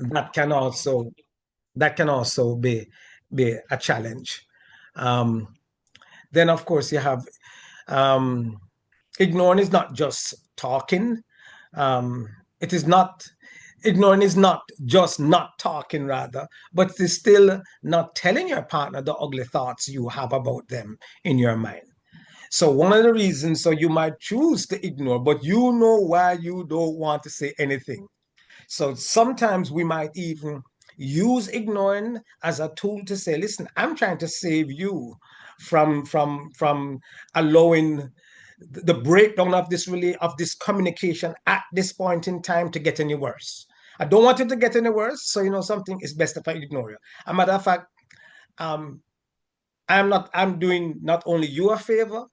that can also be a challenge. Um, then of course you have um, ignoring is not just talking. Um, it is not ignoring is not just not talking rather, but it's still not telling your partner the ugly thoughts you have about them in your mind. So one of the reasons, so you might choose to ignore, but you know why you don't want to say anything. So sometimes we might even use ignoring as a tool to say, listen, I'm trying to save you from allowing the breakdown of this really of this communication at this point in time to get any worse. I don't want it to get any worse. So you know something, it's best if I ignore you. A matter of fact, um, I'm doing not only you a favor,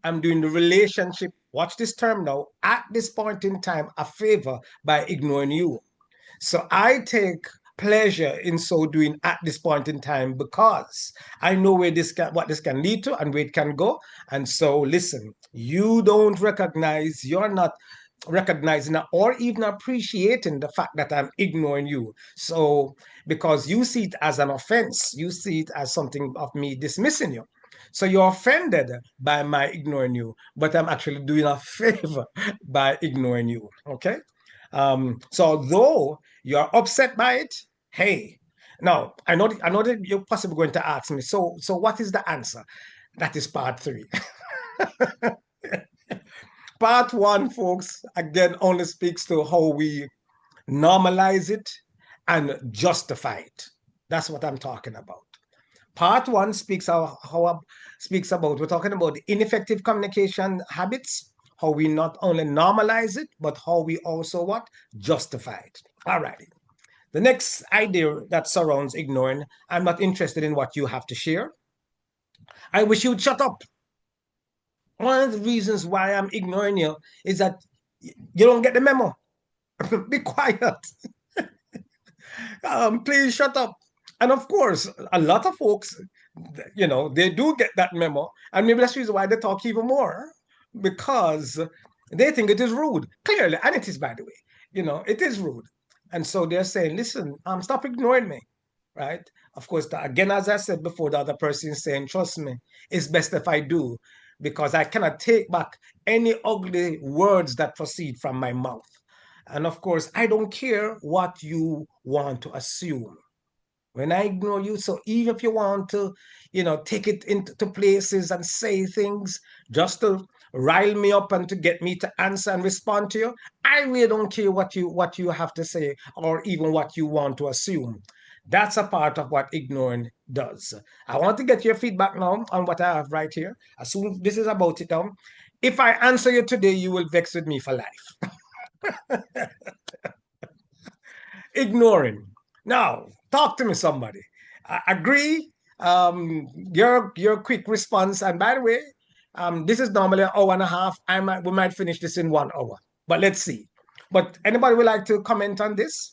I'm doing the relationship, watch this term now, at this point in time, a favor by ignoring you. So I take pleasure in so doing at this point in time because I know where this can, what this can lead to and where it can go. And so listen, you don't recognize, you're not recognizing or even appreciating the fact that I'm ignoring you. So because you see it as an offense, you see it as something of me dismissing you. So you're offended by my ignoring you, but I'm actually doing a favor by ignoring you. Okay. So though you're upset by it, hey, now I know that you're possibly going to ask me. So what is the answer? That is part three. Part one, folks, again only speaks to how we normalize it and justify it. That's what I'm talking about. Part one speaks how speaks about we're talking about the ineffective communication habits, how we not only normalize it, but how we also what justify it. All righty. The next idea that surrounds ignoring, I'm not interested in what you have to share. I wish you would shut up. One of the reasons why I'm ignoring you is that you don't get the memo. Be quiet. Please shut up. And of course, a lot of folks, you know, they do get that memo. And maybe that's the reason why they talk even more because they think it is rude. Clearly, and it is, by the way, you know, it is rude. And so they're saying, listen, stop ignoring me, right? Of course, again, as I said before, the other person is saying, trust me, it's best if I do because I cannot take back any ugly words that proceed from my mouth. And of course, I don't care what you want to assume. When I ignore you, so even if you want to, you know, take it into places and say things just to rile me up and to get me to answer and respond to you, I really don't care what you have to say or even what you want to assume. That's a part of what ignoring does. I want to get your feedback now on what I have right here. As soon as this is about it now. If I answer you today, you will vex with me for life. Ignoring. Now, talk to me, somebody. Agree. Your quick response. And by the way, this is normally an hour and a half. We might finish this in 1 hour, but let's see. But anybody would like to comment on this?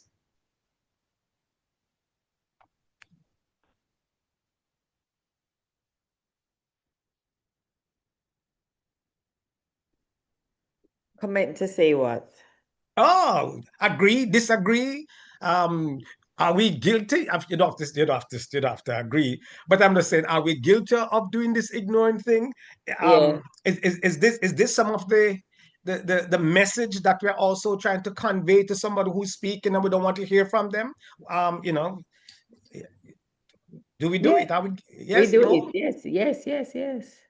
Comment to say what? Oh, agree, disagree. Um, are we guilty? You don't have to agree. But I'm just saying, are we guilty of doing this ignoring thing? Yeah. Is this some of the message that we're also trying to convey to somebody who's speaking and we don't want to hear from them? You know, do we do Yeah, it? Are we? we Yes, do no. it. Yes, yes, yes, yes.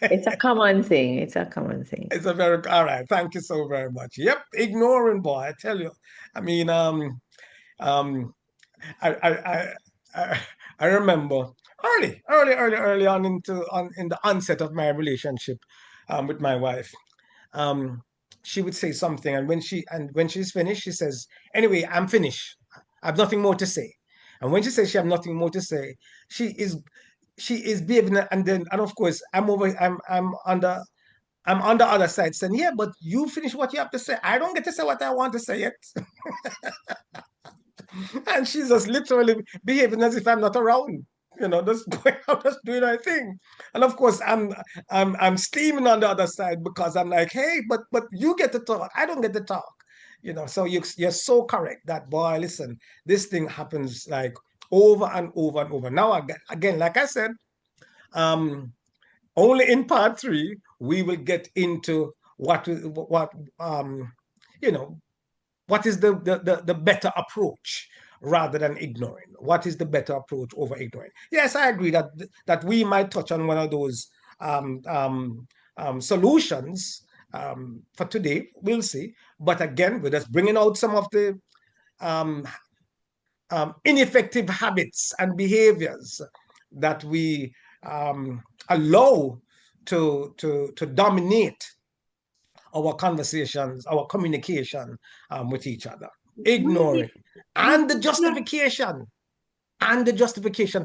It's a Okay. common thing. It's a common thing. It's a very all right. Thank you so very much. Yep, ignoring boy. I tell you. I mean, um, I I I I, I remember early on in the onset of my relationship with my wife. Um, she would say something, and when she's finished, she says, "Anyway, I'm finished. I have nothing more to say." And when she says she have nothing more to say, she is she is behaving, and of course I'm on the other side saying, "Yeah, but you finish what you have to say. I don't get to say what I want to say yet." And she's just literally behaving as if I'm not around. You know, just going out, just doing her thing. And of course, I'm steaming on the other side because I'm like, hey, but you get to talk. I don't get to talk. So you're so correct that, boy, listen, this thing happens like over and over and over. Now, again, like I said, um, only in part three we will get into what you know what is the better approach rather than ignoring. What is the better approach over ignoring? Yes, I agree that we might touch on one of those um, um, solutions for today. We'll see. But again, we're just bringing out some of the um, ineffective habits and behaviors that we allow to dominate our conversations, our communication with each other, ignoring, and the justification,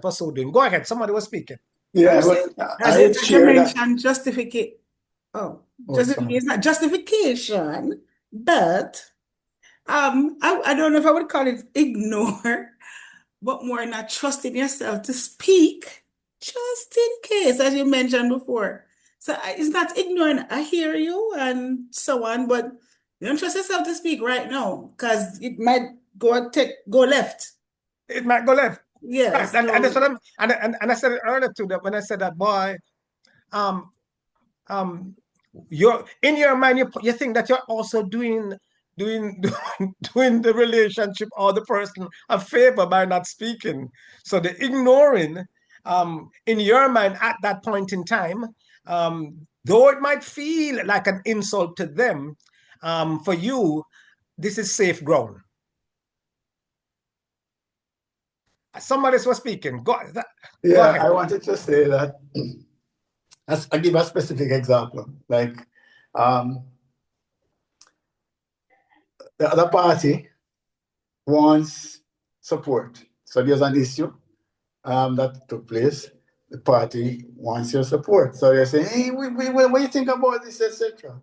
for so doing. Go ahead, somebody was speaking. Yeah, but As I would you share that. mentioned, justification. Oh, Oh, sorry. justification is not justification, but I don't know if I would call it ignore, but more not trusting yourself to speak, just in case, as you mentioned before. So it's not ignoring. I hear you and so on, but you don't trust yourself to speak right now because it might go left. It might go left. Yeah. Right. And that's So what and I said it earlier too, that when I said that, boy, um, um, you're in your mind, you think that you're also doing doing the relationship or the person a favor by not speaking. So the ignoring in your mind at that point in time, though it might feel like an insult to them, for you, this is safe ground. Somebody was speaking. Go Yeah, ahead. I wanted to say that. I'll give a specific example. Like, um, the other party wants support. So there's an issue that took place. The party wants your support. So they're saying, hey, what do you think about this, etc.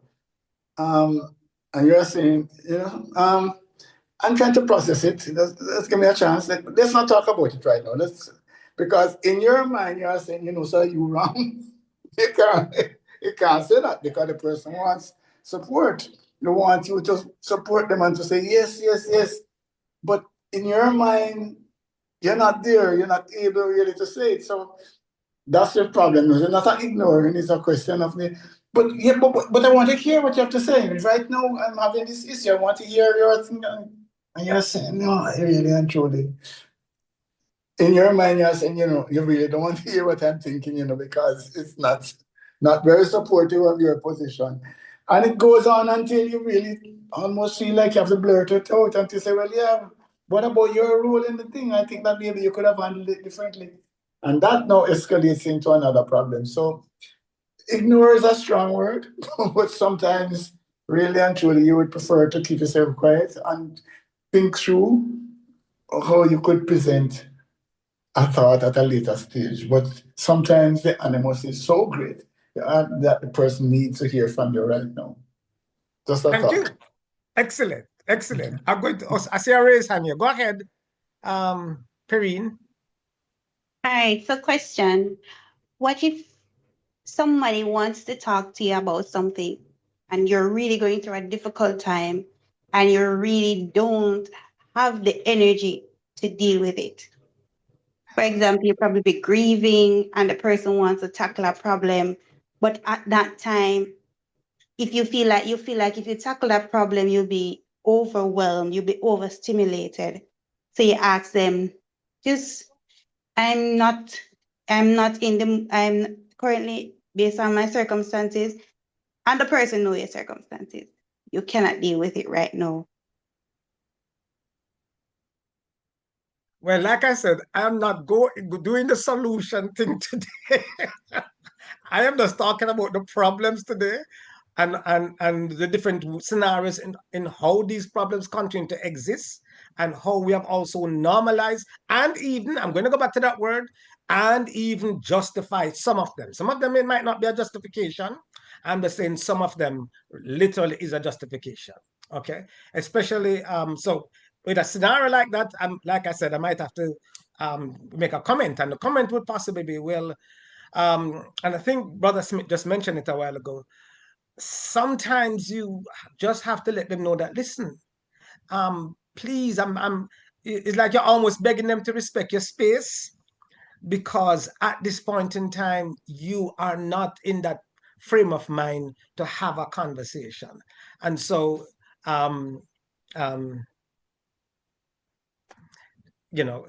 And you're saying, I'm trying to process it. Let's give me a chance. Let's not talk about it right now. Because in your mind, you're saying, so you wrong. you can't, you can't say that because the person wants support. They want you to support them and to say, yes, yes, yes. But in your mind, you're not there. You're not able really to say it. So that's the problem. It's not ignoring, it's a question of the. But yeah, but I want to hear what you have to say. Right now, I'm having this issue. I want to hear your thing. And you're saying, no, I really and truly. In your mind, you're saying, you really don't want to hear what I'm thinking, because it's not very supportive of your position. And it goes on until you really almost feel like you have to blurt it out and to say, well, yeah, what about your role in the thing? I think that maybe you could have handled it differently. And that now escalates into another problem. So ignore is a strong word, but sometimes really and truly you would prefer to keep yourself quiet and think through how you could present a thought at a later stage. But sometimes the animus is so great that the person needs to hear from you right now. Just a Thank you. thought. Excellent. Excellent. I'm going to, I see a raise hand here. Go ahead, Perrine. All right, so question. What if somebody wants to talk to you about something and you're really going through a difficult time and you really don't have the energy to deal with it? For example, you probably be grieving and the person wants to tackle a problem, but at that time, if you feel like if you tackle that problem, you'll be overwhelmed, you'll be overstimulated. So you ask them, just I'm not I'm currently based on my circumstances and the person know your circumstances. You cannot deal with it right now. Well, like I said, I'm not doing the solution thing today. I am just talking about the problems today and the different scenarios in how these problems continue to exist and how we have also normalized and even, I'm going to go back to that word, and even justify some of them. Some of them, it might not be a justification. I'm just saying some of them literally is a justification. Okay. Especially, so with a scenario like that, like I said, I might have to make a comment, and the comment would possibly be, well, and I think Brother Smith just mentioned it a while ago. Sometimes you just have to let them know that, listen, please, it's like you're almost begging them to respect your space, because at this point in time, you are not in that frame of mind to have a conversation. And so, um, um, you know,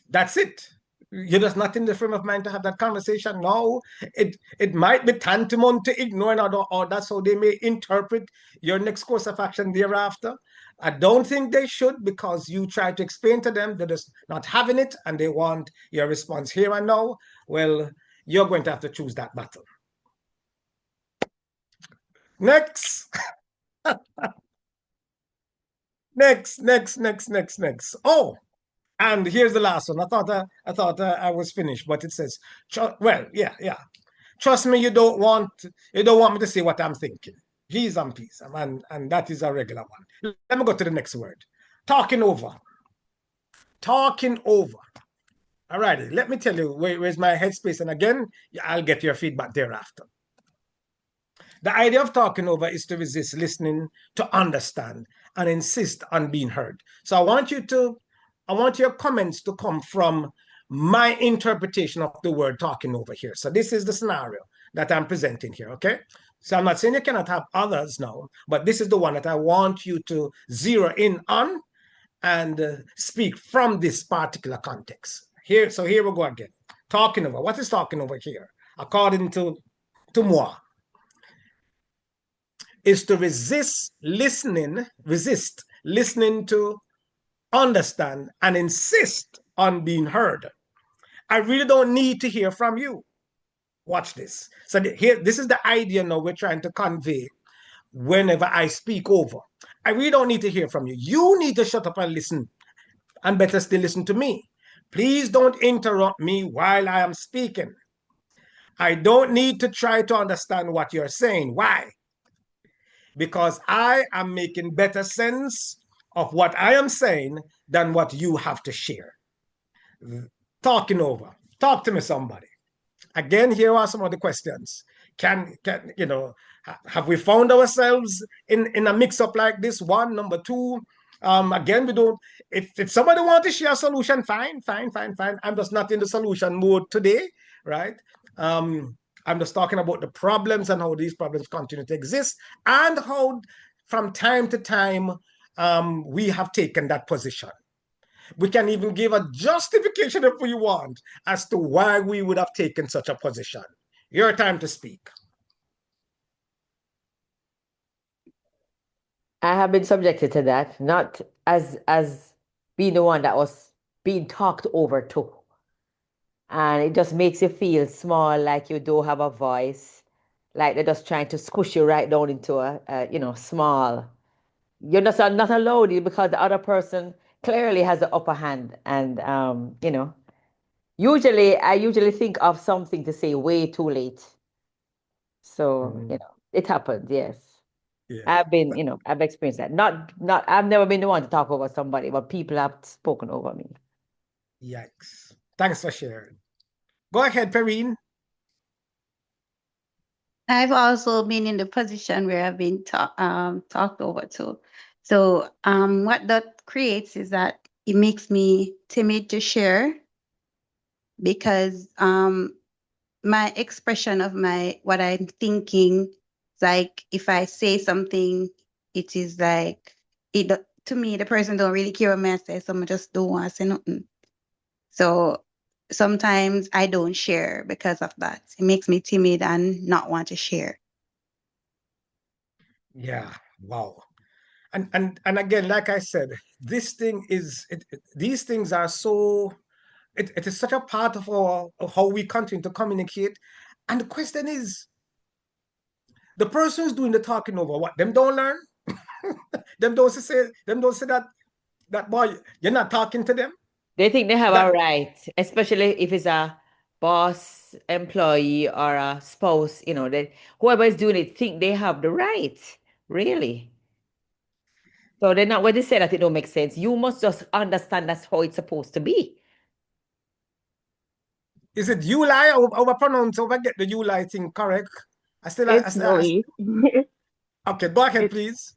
that's it. You're just not in the frame of mind to have that conversation. No, it might be tantamount to ignoring, or that's how they may interpret your next course of action thereafter. I don't think they should, because you try to explain to them, they're just not having it and they want your response here and now. Well, you're going to have to choose that battle. Next. Next. Oh, and here's the last one. I was finished, but it says, well, yeah. Trust me, you don't want me to say what I'm thinking. Peace and peace, and that is a regular one. Let me go to the next word. Talking over. Talking over. All righty. Let me tell you where's my headspace, and again, I'll get your feedback thereafter. The idea of talking over is to resist listening, to understand, and insist on being heard. So I want your comments to come from my interpretation of the word talking over here. So this is the scenario that I'm presenting here, okay? So I'm not saying you cannot have others now, but this is the one that I want you to zero in on and speak from this particular context. So here we go again. Talking over. What is talking over here? According to moi, is to resist listening to understand and insist on being heard. I really don't need to hear from you. Watch this. So this is the idea now we're trying to convey whenever I speak over. I really don't need to hear from you. You need to shut up and listen, and better still listen to me. Please don't interrupt me while I am speaking. I don't need to try to understand what you're saying. Why? Because I am making better sense of what I am saying than what you have to share. Talking over. Talk to me, somebody. Again, here are some of the questions. Can have we found ourselves in a mix-up like this? One, number two. Again, we don't. If somebody wants to share a solution, fine. I'm just not in the solution mode today, right? I'm just talking about the problems and how these problems continue to exist, and how from time to time we have taken that position. We can even give a justification if we want as to why we would have taken such a position. Your time to speak. I have been subjected to that, not as being the one that was being talked over to. And it just makes you feel small, like you don't have a voice, like they're just trying to squish you right down into a small. You're just not allowed because the other person clearly has the upper hand. And I usually think of something to say way too late. So, it happens, yes. Yeah. I've experienced that. I've never been the one to talk over somebody, but people have spoken over me. Yikes. Thanks for sharing. Go ahead, Perrine. I've also been in the position where I've been talked over to. So what that creates is that it makes me timid to share, because my expression of what I'm thinking, like if I say something, it is like to me the person don't really care what I say, so I just don't want to say nothing. So sometimes I don't share because of that. It makes me timid and not want to share. Yeah. Wow. And again, like I said, these things are so it is such a part of how we continue to communicate. And the question is, the person who's doing the talking over, what, them don't learn? Them don't say that boy, you're not talking to them. They think they have a That right, especially if it's a boss, employee, or a spouse, whoever is doing it think they have the right, really. So they're not, when they say that, it don't make sense. You must just understand that's how it's supposed to be. is it you lie over pronounce over get the you lie thing correct? It's Zoe. Okay, go ahead, It's please.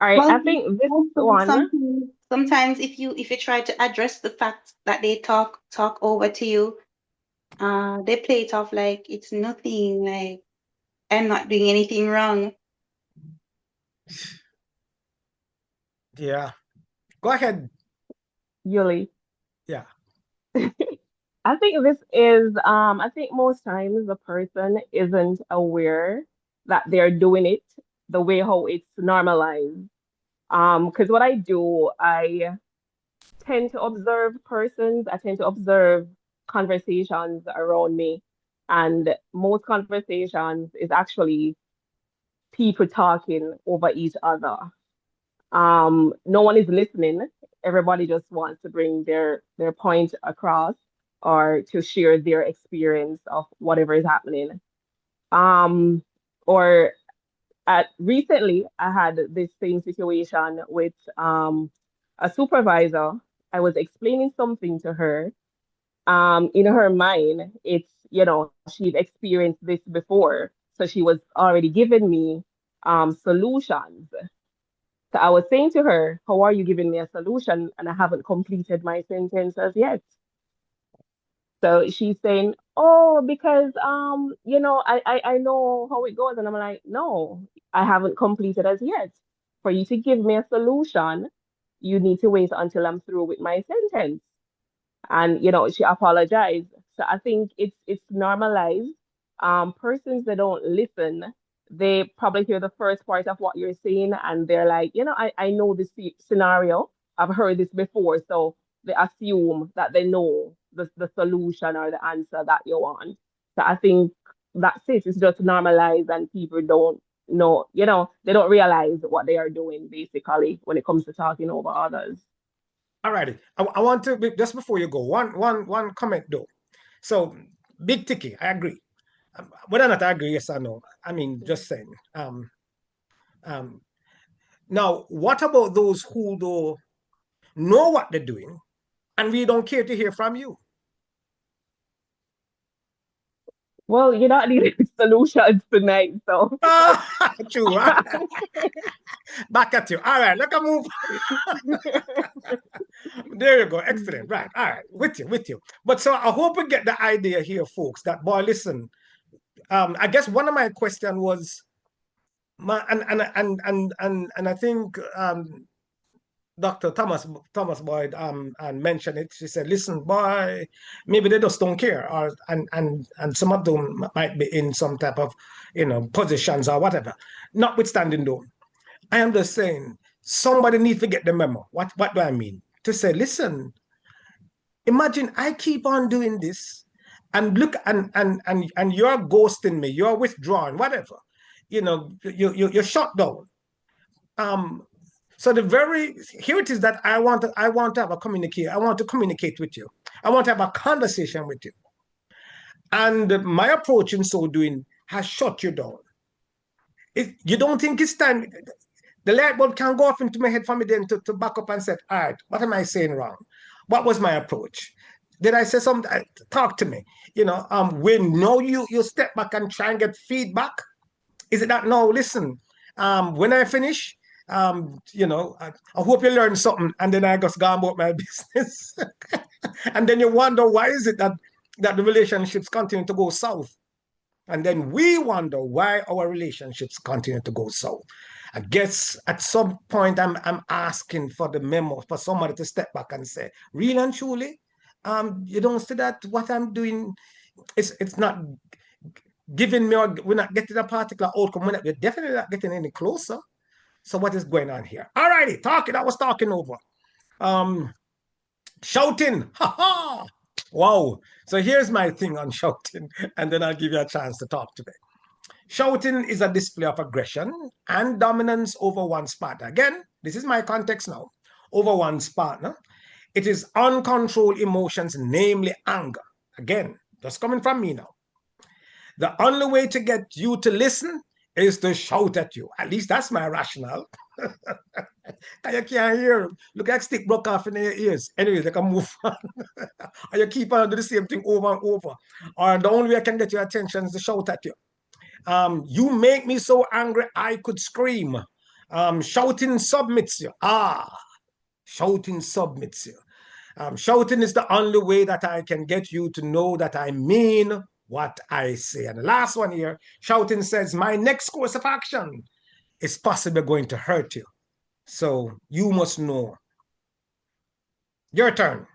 All right, Well, I think this also one, sometimes if you try to address the fact that they talk over to you, they play it off like it's nothing, like I'm not doing anything wrong. Yeah. Go ahead. Yuli. Yeah. I think this is, I think most times the person isn't aware that they're doing it the way how it's normalized. Because what I do, I tend to observe persons, I tend to observe conversations around me. And most conversations is actually people talking over each other. No one is listening. Everybody just wants to bring their point across or to share their experience of whatever is happening. Um, or recently, I had this same situation with a supervisor. I was explaining something to her. In her mind, she'd experienced this before, so she was already giving me solutions. So I was saying to her, "How are you giving me a solution?" And I haven't completed my sentences yet. So she's saying, "Oh, because I know how it goes." And I'm like, "No, I haven't completed as yet. For you to give me a solution, you need to wait until I'm through with my sentence." And she apologized. So I think it's normalized. Persons that don't listen, they probably hear the first part of what you're saying and they're like, I know this scenario, I've heard this before, so they assume that they know the solution or the answer that you want. So I think that's it. It's just normalized and people don't know, they don't realize what they are doing basically when it comes to talking over others. All righty. I want to just before you go, one comment though. So big ticky, I agree. Whether or not I agree, yes or no. I mean, just saying. Um, Now, what about those who do know what they're doing and we don't care to hear from you? Well, you're not needing solutions tonight, so True. Back at you. All right, let us move. There you go. Excellent. Right. All right. With you. But so I hope we get the idea here, folks, that boy, listen. I guess one of my question was and I think Dr. Thomas Boyd and mentioned it. She said, "Listen, boy, maybe they just don't care, or and some of them might be in some type of positions or whatever. Notwithstanding, though, I am just saying somebody needs to get the memo. What do I mean? To say, listen, imagine I keep on doing this, and look, and you're ghosting me, you're withdrawing, whatever. You're shut down. Um, so the very here it is that I want to have a communicate. I want to communicate with you. I want to have a conversation with you. And my approach in so doing has shut you down. You don't think it's time. The light bulb can go off into my head for me then to back up and say, all right, what am I saying wrong? What was my approach? Did I say something? Talk to me. When no, you step back and try and get feedback. Is it that no? Listen, when I finish, I hope you learned something, and then I just go about my business, and then you wonder why is it that the relationships continue to go south, and then we wonder why our relationships continue to go south. I guess at some point I'm asking for the memo for somebody to step back and say, really and truly, you don't see that what I'm doing it's not giving me, or we're not getting a particular outcome. We're definitely not getting any closer. So what is going on here? All righty, talking. I was talking over. Um, Shouting. Ha ha. Wow. So here's my thing on shouting, and then I'll give you a chance to talk to me. Shouting is a display of aggression and dominance over one's partner. Again, this is my context now. Over one's partner. It is uncontrolled emotions, namely anger. Again, just coming from me now. The only way to get you to listen is to shout at you. At least that's my rationale. You can't hear. Look like stick broke off in your ears. Anyway, they can move on. Or you keep on doing the same thing over and over. Or the only way I can get your attention is to shout at you. You make me so angry I could scream. Shouting submits you. Shouting submits you. Shouting is the only way that I can get you to know that I mean what I say. And the last one here, shouting says, my next course of action is possibly going to hurt you. So you must know. Your turn.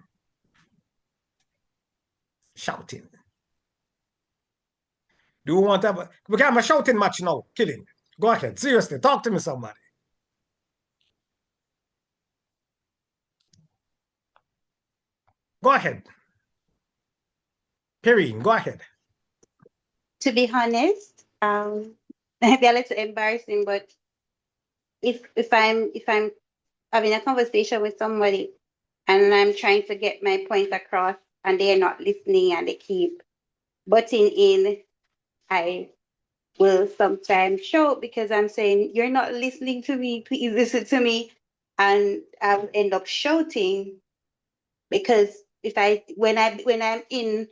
Shouting. Do you want to have we can have a shouting match now? Killing. Go ahead. Seriously, talk to me, somebody. Go ahead. Perrine, go ahead. To be honest, maybe a little embarrassing, but if I'm having a conversation with somebody and I'm trying to get my point across and they're not listening and they keep butting in, I will sometimes shout because I'm saying, you're not listening to me, please listen to me. And I'll end up shouting because if I when I'm in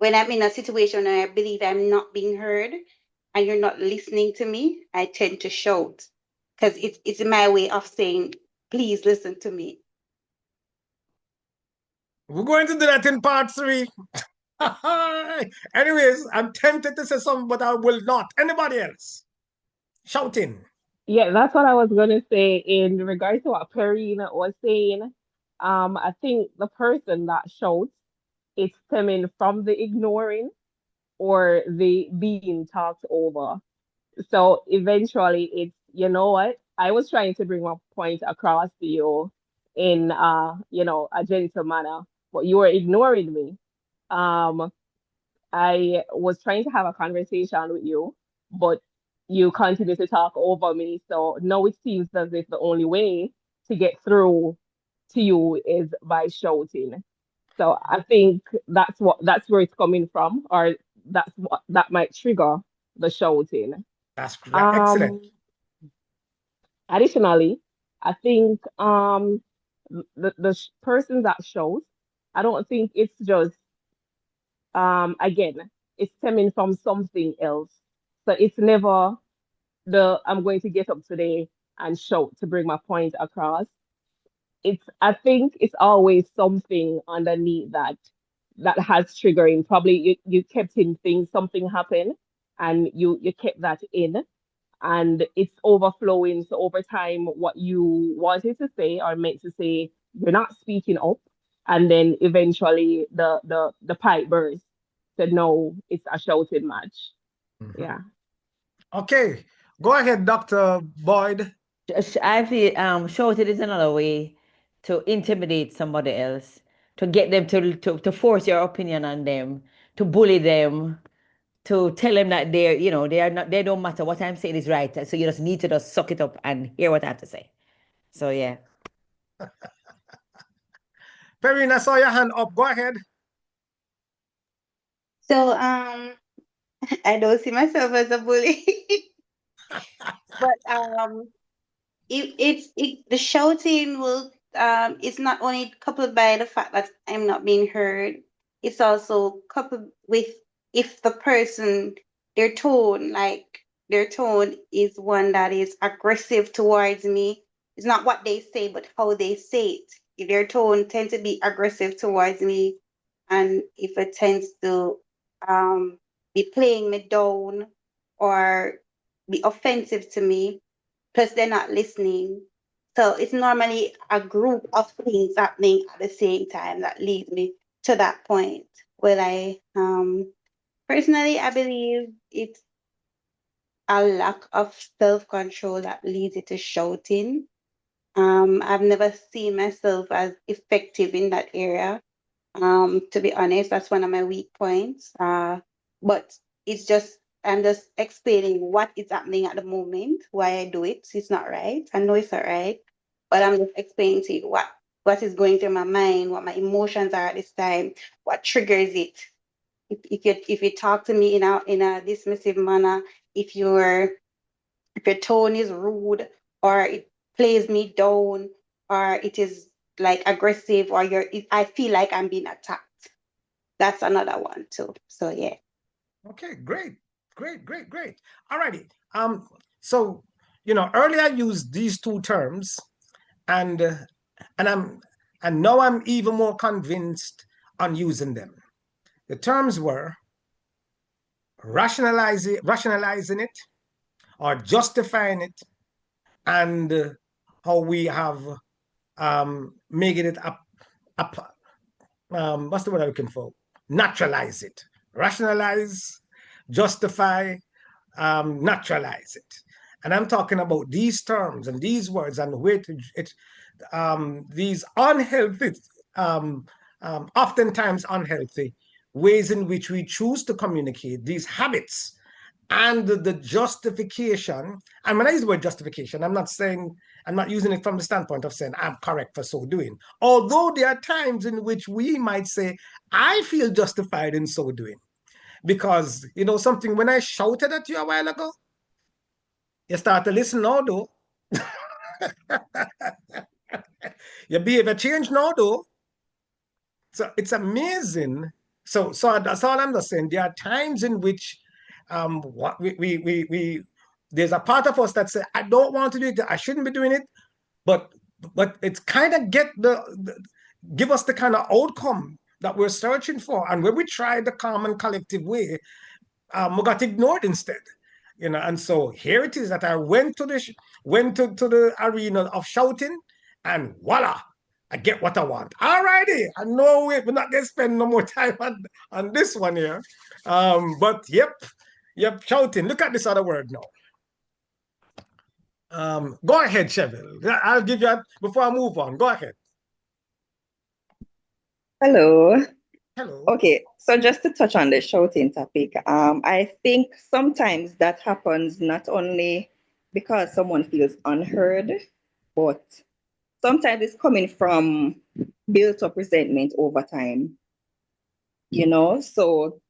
a situation and I believe I'm not being heard and you're not listening to me, I tend to shout because it's my way of saying, please listen to me. We're going to do that in part 3. Anyways, I'm tempted to say something, but I will not. Anybody else? Shouting. Yeah, that's what I was gonna say in regards to what Perrine was saying. I think the person that shouts, it's stemming from the ignoring or the being talked over. So eventually it's, you know what? I was trying to bring my point across to you in a gentle manner, but you were ignoring me. Um, I was trying to have a conversation with you, but you continue to talk over me. So now it seems as if the only way to get through to you is by shouting. So I think that's where it's coming from, or that's what that might trigger the shouting. That's excellent. Um, Additionally, I think the person that shows, I don't think it's just again, it's stemming from something else. So it's never the I'm going to get up today and shout to bring my point across. I think it's always something underneath that has triggering. Probably you kept in things, something happened and you kept that in and it's overflowing. So over time, what you wanted to say or meant to say, you're not speaking up, and then eventually the pipe burst. Said no, it's a shouted match. Mhm. Yeah. Okay, go ahead, Dr. Boyd. I feel shouting is another way to intimidate somebody else, to get them to force your opinion on them, to bully them, to tell them that they are not, they don't matter, what I'm saying is right. So you just need to just suck it up and hear what I have to say. So yeah. Perrine, I saw your hand up. Go ahead. So I don't see myself as a bully, but the shouting will it's not only coupled by the fact that I'm not being heard, it's also coupled with if the person their tone is one that is aggressive towards me. It's not what they say but how they say it. If their tone tends to be aggressive towards me and if it tends to um be playing me down or be offensive to me, plus they're not listening. So it's normally a group of things happening at the same time that leads me to that point where I personally I believe it's a lack of self-control that leads you to shouting. I've never seen myself as effective in that area. To be honest, that's one of my weak points. But it's just I'm just explaining what is happening at the moment, why I do it. It's not right. I know it's not right, but I'm just explaining to you what is going through my mind, what my emotions are at this time, what triggers it. If you talk to me in a dismissive manner, if your if your tone is rude or it plays me down or it is like aggressive or I feel like I'm being attacked. That's another one too. So yeah. Okay, great, great, great, great. All righty. So earlier I used these two terms, and now I'm even more convinced on using them. The terms were rationalizing it, or justifying it, and how we have made it what's the word I'm looking for? Naturalize it, rationalize, justify, naturalize it. And I'm talking about these terms and these words and where these unhealthy, um, oftentimes unhealthy ways in which we choose to communicate, these habits and the justification. And when I use the word justification, I'm not using it from the standpoint of saying I'm correct for so doing. Although there are times in which we might say, I feel justified in so doing. Because, something, when I shouted at you a while ago, you start to listen now, though. Your behavior changed now, though. So it's amazing. So that's all I'm just saying. There are times in which what we there's a part of us that say, I don't want to do it, I shouldn't be doing it, but it's kind of give us the kind of outcome that we're searching for. And when we try the common collective way, we got ignored instead. And so here it is that I went to the arena of shouting, and voila, I get what I want. All righty, I know we're not gonna spend no more time on this one here. But yep, shouting. Look at this other word now. Go ahead, Cheville. I'll give you before I move on. Go ahead. Hello. Hello. Okay, so just to touch on the shouting topic, I think sometimes that happens not only because someone feels unheard, but sometimes it's coming from built up resentment over time, so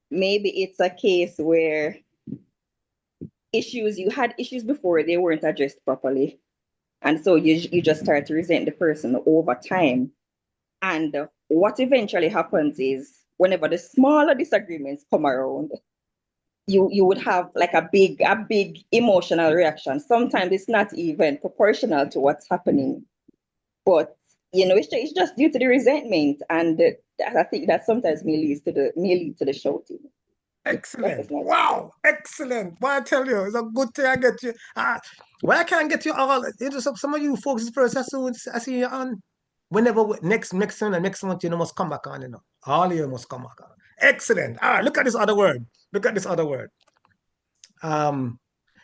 maybe it's a case where you had issues before, they weren't addressed properly. And so you just start to resent the person over time. And what eventually happens is whenever the smaller disagreements come around, you would have like a big emotional reaction. Sometimes it's not even proportional to what's happening, but it's just due to the resentment, and I think that sometimes may lead to the shouting. Excellent. Wow. Excellent. Well, I tell you, it's a good thing I get you. Why I can't get you all? Some of you folks is first I see you on. Whenever next month, you must come back on, All of you must come back on. Excellent. All right, look at this other word.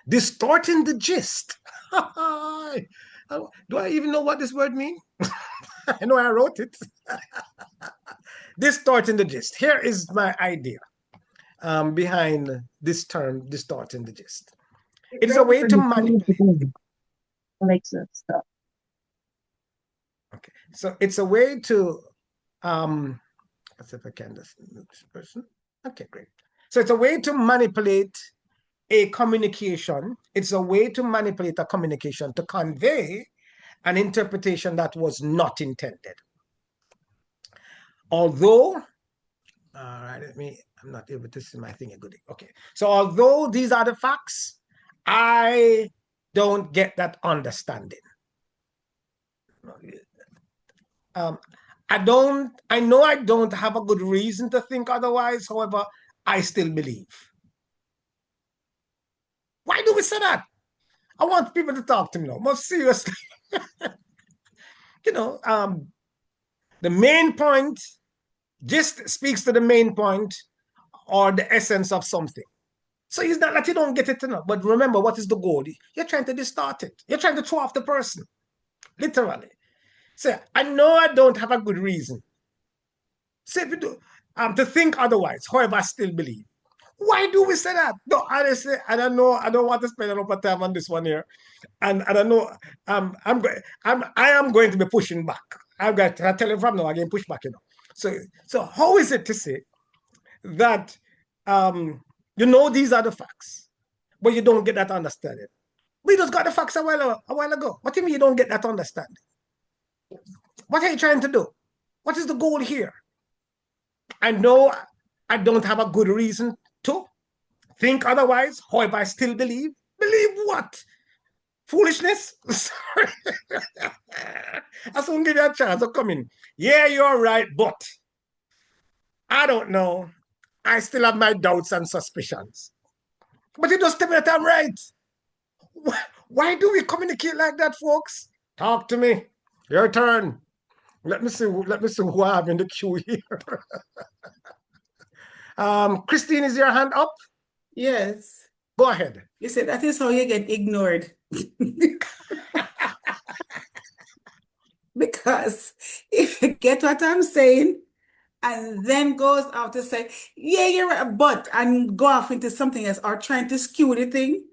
Distorting the gist. Do I even know what this word means? I know I wrote it. Distorting the gist. Here is my idea behind this term, distorting the gist. It is a way to manipulate. Stuff. Okay, so it's a way to let's see if I can this person. Okay, great. So it's a way to manipulate a communication. It's a way to manipulate a communication to convey an interpretation that was not intended. Although, all right, I'm not able to see my thing. Good. Okay. So although these are the facts, I don't get that understanding. I know I don't have a good reason to think otherwise. However, I still believe. Why do we say that? I want people to talk to me now, more seriously. The main point just speaks to the main point or the essence of something. So it's not that you don't get it enough, but remember, what is the goal? You're trying to distort it. You're trying to throw off the person, literally. So I know I don't have a good reason. Say if you do, to think otherwise. However, I still believe. Why do we say that? No, honestly, I don't know. I don't want to spend a lot of time on this one here, and I don't know. I am going to be pushing back. I tell you from now again, push back. So how is it to say that these are the facts, but you don't get that understanding? We just got the facts a while ago. What do you mean you don't get that understanding? What are you trying to do? What is the goal here? I know I don't have a good reason to think otherwise. However, I still believe. Believe what? Foolishness. Sorry. I soon give you a chance to come in. Yeah, you're right, but I don't know. I still have my doubts and suspicions. But you just tell me that I'm right. Why do we communicate like that, folks? Talk to me. Your turn. Let me see. Let me see who I have in the queue here. Christine, is your hand up? Yes. Go ahead. You said that is how you get ignored. Because if you get what I'm saying and then goes out to say, yeah, you're right, but, and go off into something else or trying to skew the thing,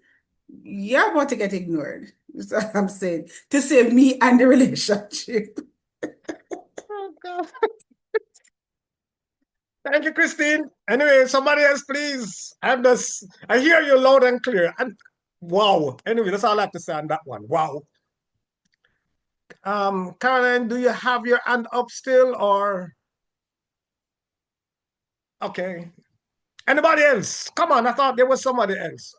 you're about to get ignored. That's what I'm saying. To save me and the relationship. Oh, God. Thank you, Christine. Anyway, somebody else, please. I hear you loud and clear. And wow. Anyway, that's all I have to say on that one. Wow. Caroline, do you have your hand up still or okay? Anybody else? Come on, I thought there was somebody else.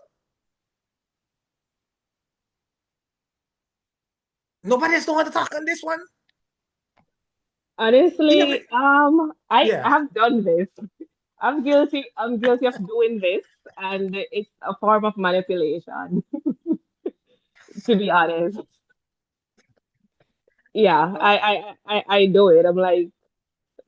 Nobody else don't want to talk on this one? Even, Honestly, I yeah. have done this. I'm guilty. I'm guilty of doing this, and it's a form of manipulation, to be honest. Yeah, I do it. I'm like,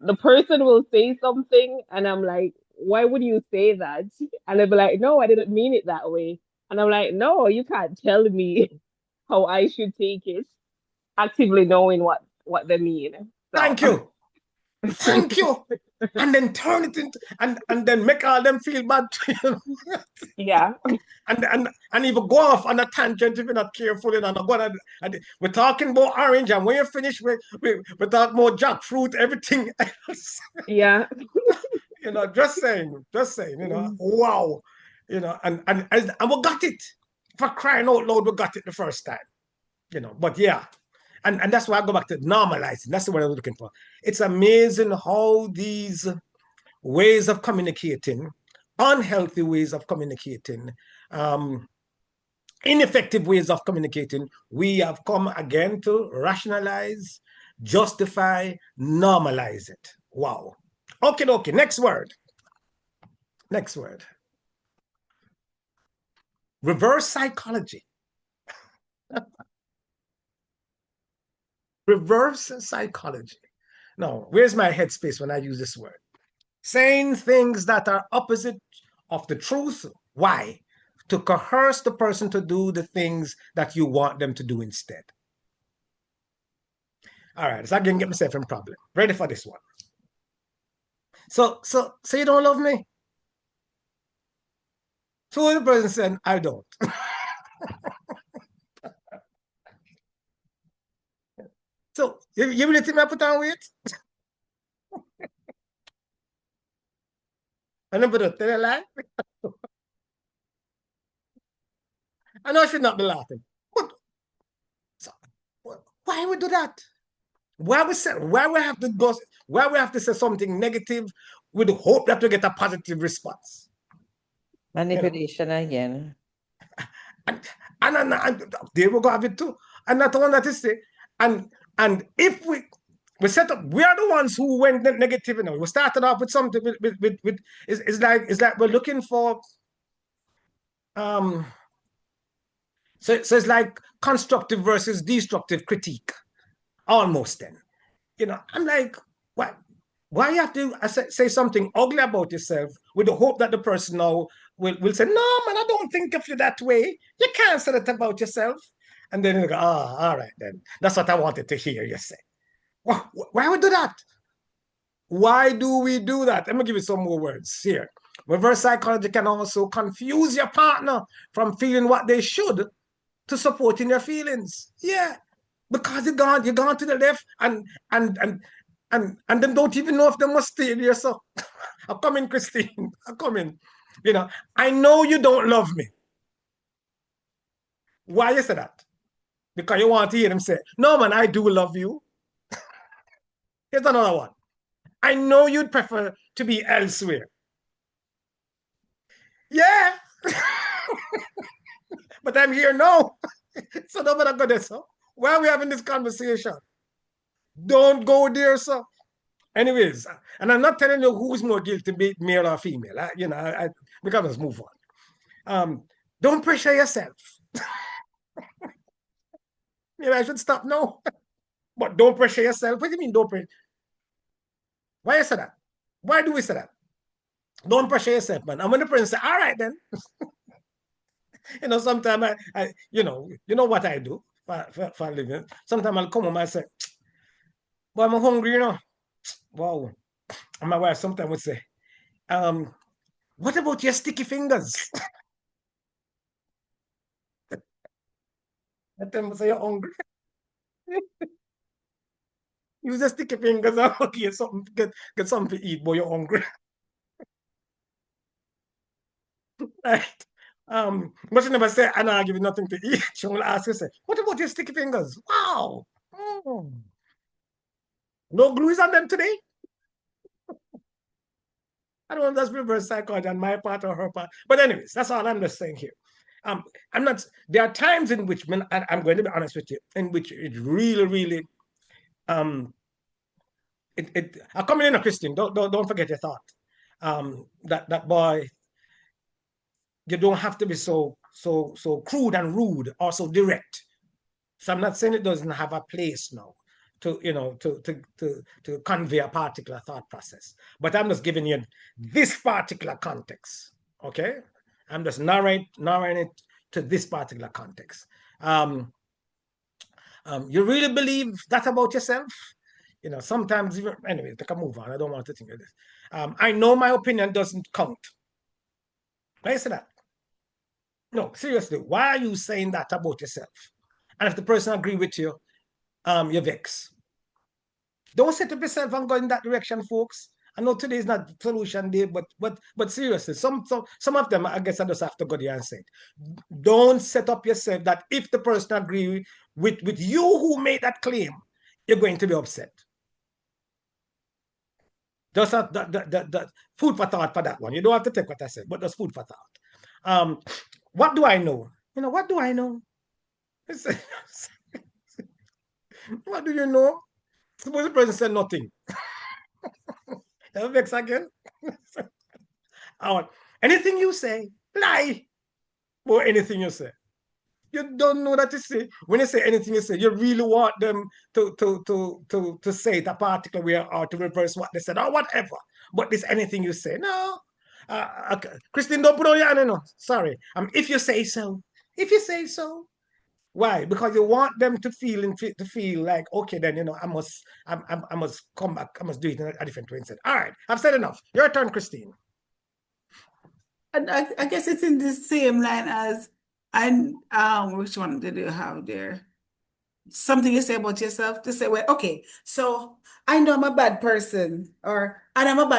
the person will say something, and I'm like, why would you say that? And they'll be like, no, I didn't mean it that way. And I'm like, no, you can't tell me how I should take it, actively knowing what they mean. So Thank you. Thank you. And then turn it into and then make all them feel bad to you. yeah, And even go off on a tangent if you're not careful, you know. Not going and we're talking about orange, and when you finish, we talk about jackfruit, everything else. yeah. You know, just saying, you know, wow, you know, and we got it for crying out loud. We got it the first time, you know. But yeah, and that's why I go back to normalizing. That's the word I was looking for. It's amazing how these ways of communicating, unhealthy ways of communicating, um, ineffective ways of communicating, we have come again to rationalize, justify, normalize it. Wow. Okay, okay. Next word. Next word. Reverse psychology. Reverse psychology. Now, where's my headspace when I use this word? Saying things that are opposite of the truth. Why? To coerce the person to do the things that you want them to do instead. All right, so I can get myself in problem. Ready for this one. So you don't love me? So the person said, I don't. So you really think I put on weight? I never do. Tell a lie. I know I should not be laughing. But so, why would do that? Why we have to go, why we have to say something negative with the hope that we get a positive response? Manipulation again. And, and there we go have it too. And not one that is say, and if we set up, we are the ones who went negative. You know, we started off with something with it's like we're looking for um so it's like constructive versus destructive critique almost then. You know, I'm like, what? Why you have to say something ugly about yourself with the hope that the person now will say, no, man, I don't think of you that way. You can't say that about yourself. And then you go, oh, all right, then. That's what I wanted to hear you say. Why would we do that? Why do we do that? Let me give you some more words here. Reverse psychology can also confuse your partner from feeling what they should to supporting your feelings. Yeah, because you're gone to the left, and then don't even know if they must stay there. So I'm coming, Christine. I'm coming. You know, I know you don't love me. Why you say that? Because you want to hear them say, no, man, I do love you. Here's another one. I know you'd prefer to be elsewhere. Yeah. But I'm here now. So nobody go there, so why are we having this conversation? Don't go there, sir. Anyways, and I'm not telling you who's more guilty, be male or female. We can just move on. Don't pressure yourself. I should stop now. But don't pressure yourself. What do you mean don't pressure? Why you say that? Why do we say that? Don't pressure yourself, man. And when the person say, all right then, sometimes you know what I do for a living. Sometimes I'll come home and say, well, I'm hungry, Wow. And my wife sometimes would say, what about your sticky fingers? I tell them, say you're hungry. Use the sticky fingers and okay, something get something to eat, but you're hungry. Right. But she never say, and I'll give you nothing to eat. She will ask you, say, what about your sticky fingers? Wow. No glues on them today? I don't know if that's reverse psychology on my part or her part. But anyways, that's all I'm just saying here. I'm not, there are times in which, and I'm going to be honest with you, in which it really, really, um, I come in a Christian, don't forget your thought. That boy, you don't have to be so crude and rude or so direct. So I'm not saying it doesn't have a place now to convey a particular thought process. But I'm just giving you this particular context. Okay? I'm just narrating it to this particular context. You really believe that about yourself? Sometimes even anyway, take a move on. I don't want to think of this. I know my opinion doesn't count. Why you say that? No, seriously, why are you saying that about yourself? And if the person agree with you, you're vexed. Don't set up yourself and go in that direction, folks. I know today is not solution day, but seriously, some of them, I guess I just have to go there and say it. Don't set up yourself that if the person agree with you who made that claim, you're going to be upset. Just that food for thought for that one. You don't have to take what I said, but just food for thought. What do I know? What do I know? What do you know? Suppose the person said nothing. Vex again. Anything you say, lie. Or anything you say. You don't know that you say. When you say anything you say, you really want them to say it a particular way or to reverse what they said or whatever. But this anything you say, no. Okay. Christine, don't put on your hand, no. Sorry. If you say so. If you say so. Why? Because you want them to feel like, okay, then I must come back. I must do it in a different way instead. All right, I've said enough. Your turn, Christine. And I guess it's in the same line as which one did you have there? Something you say about yourself to say, well, okay, so I know I'm a bad person, and I'm a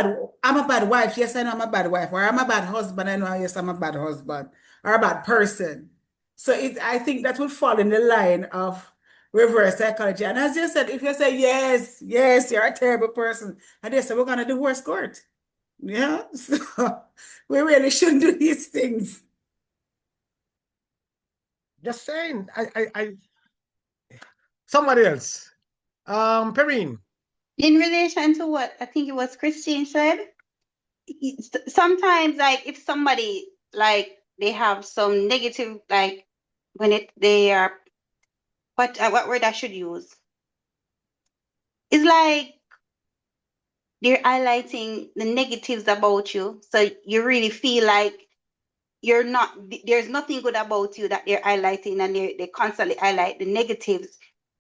bad wife. Yes, I know I'm a bad wife, or I'm a bad husband. I know, yes, I'm a bad husband, or a bad person. So I think that would fall in the line of reverse psychology. And as you said, if you say yes, yes, you're a terrible person, and they say we're gonna divorce court. Yeah, so we really shouldn't do these things. Just saying. I somebody else. Perrine. In relation to what I think it was Christine said, sometimes like if somebody like they have some negative like when they are what word I should use? It's like they're highlighting the negatives about you, so you really feel like you're not there's nothing good about you that they're highlighting, and they constantly highlight the negatives.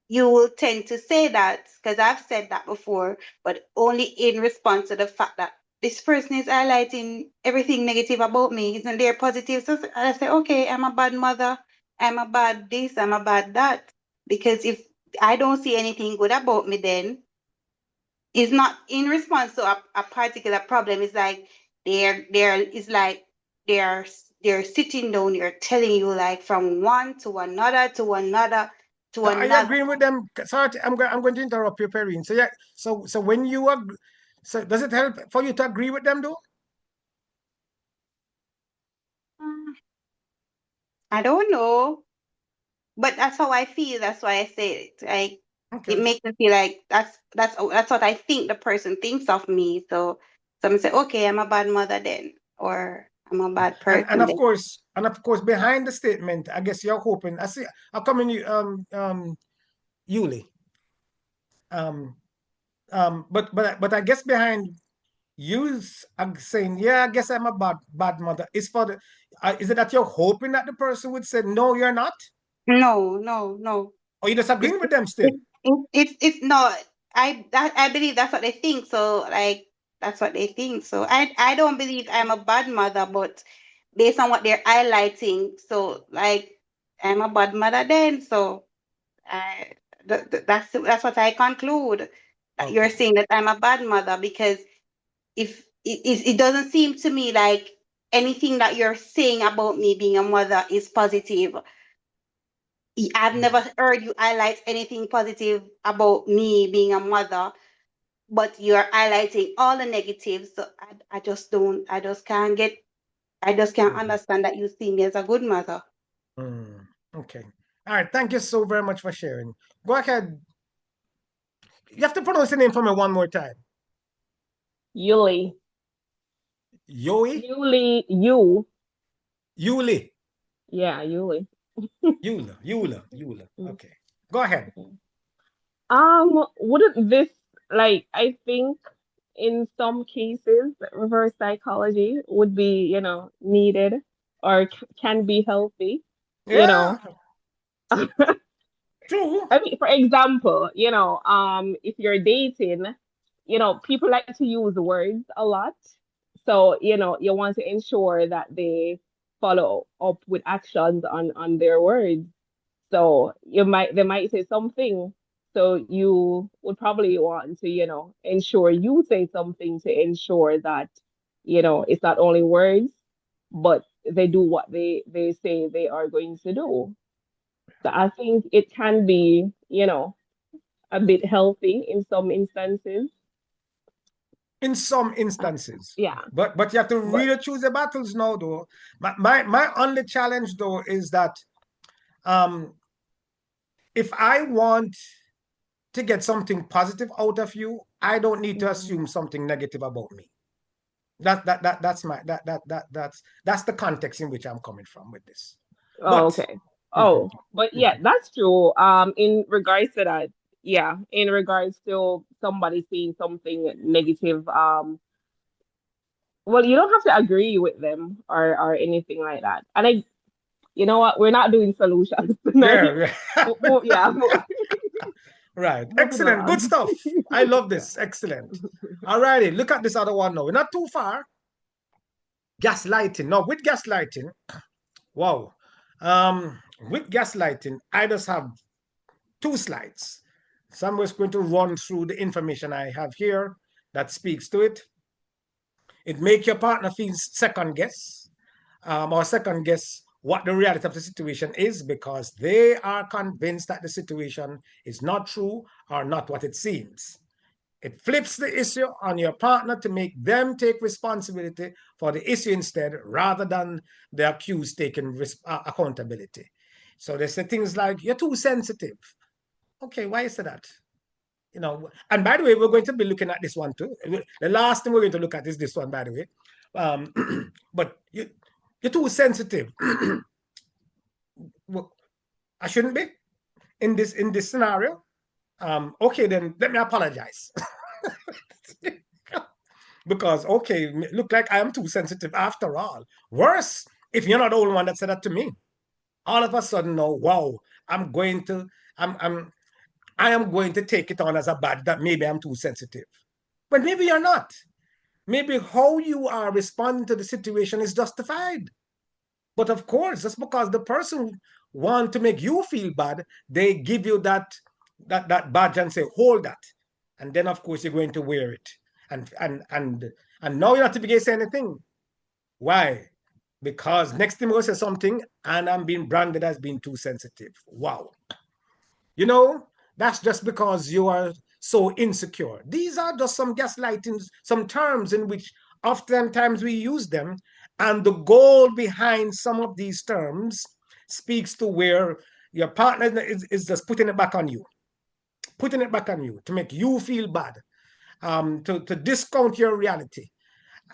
You will tend to say that because I've said that before, but only in response to the fact that this person is highlighting everything negative about me. Isn't there positive? So I say, okay, I'm a bad mother, I'm a bad this, I'm a bad that. Because if I don't see anything good about me, then it's not in response to a particular problem. It's like it's like they're they're sitting down, they're telling you like from one to another to another to So are you another. agreeing with them? Sorry, I'm going to interrupt you, Perrine. So yeah, so when you agree, so does it help for you to agree with them though? Mm, I don't know. but that's how I feel. That's why I say it. Like it Okay. makes me feel like that's what I think the person thinks of me. So some say, okay, I'm a bad mother then, or I'm a bad And person then. of course, behind the statement, I guess you're hoping. I see. I come in, Yuli. Um, but I guess behind you saying, yeah, I guess I'm a bad mother. Is for the, is it that you're hoping that the person would say, no, you're not, No, no, no. or you just It's agreeing with them still? it's not. I believe that's what they think. So like that's what they think. So I don't believe I'm a bad mother, but based on what they're highlighting, so like I'm a bad mother then. So I that's what I conclude. That you're Okay. saying that I'm a bad mother because if it doesn't seem to me like anything that you're saying about me being a mother is positive. I've never Mm. heard you highlight anything positive about me being a mother, but you're highlighting all the negatives. So I just don't, I just can't Mhm. understand that you see me as a good mother. Mm. Okay. All right. Thank you so very much for sharing. Go ahead. You have to pronounce the name for me one more time. Yuli. Yoi, Yuli, you. Yuli, Yeah, Yuli. Eula. Okay. Go ahead. Wouldn't this, like, I think in some cases, reverse psychology would be, needed or can be healthy, you Yeah. know. True. I mean, for example, if you're dating, people like to use words a lot. So, you want to ensure that they follow up with actions on their words. So they might say something. So you would probably want to, ensure you say something to ensure that, it's not only words, but they do what they say they are going to do. So I think it can be, a bit healthy in some instances. In some Uh, instances. yeah, But you have to but really choose the battles now though. My only challenge though is that um if I want to get something positive out of you, I don't need to mm, assume something negative about me. That's my that's the context in which I'm coming from with this. oh, But okay. mhm, Oh, but yeah, mhm. that's true. In regards to that, yeah, in regards to somebody saying something negative, well, you don't have to agree with them or anything like that. And you know what? We're not doing solutions tonight. Yeah, yeah. Yeah, Right. moving Excellent. Good along. stuff. I love Yeah. this. Excellent. All righty. Look at this other one now. We're not too far. Gaslighting. Now, with gaslighting, wow. With gaslighting, I just have two slides. So I'm just going to run through the information I have here that speaks to it. It make your partner feel second guess, or second guess what the reality of the situation is because they are convinced that the situation is not true or not what it seems. It flips the issue on your partner to make them take responsibility for the issue instead, rather than the accused taking accountability. So they say things like, "You're too sensitive." Okay, why is that? And by the way, we're going to be looking at this one too. The last thing we're going to look at is this one, by the way. But you're too sensitive. Well, I shouldn't be in this scenario. Okay, then let me apologize. Because okay, look like I am too sensitive after all. Worse, if you're not the only one that said that to me. All of a sudden, no, wow, I'm going to, I'm, I am going to take it on as a badge that maybe I'm too sensitive. But maybe you're not. Maybe how you are responding to the situation is justified. But of course, just because the person want to make you feel bad, they give you that badge and say, hold that. And then of course you're going to wear it. And now you don't have to begin say anything. Why? Because next thing we'll say something and I'm being branded as being too sensitive. Wow. You know, that's just because you are so insecure. These are just some gaslighting, some terms in which oftentimes we use them. And the goal behind some of these terms speaks to where your partner is just putting it back on you, to make you feel bad, to discount your reality,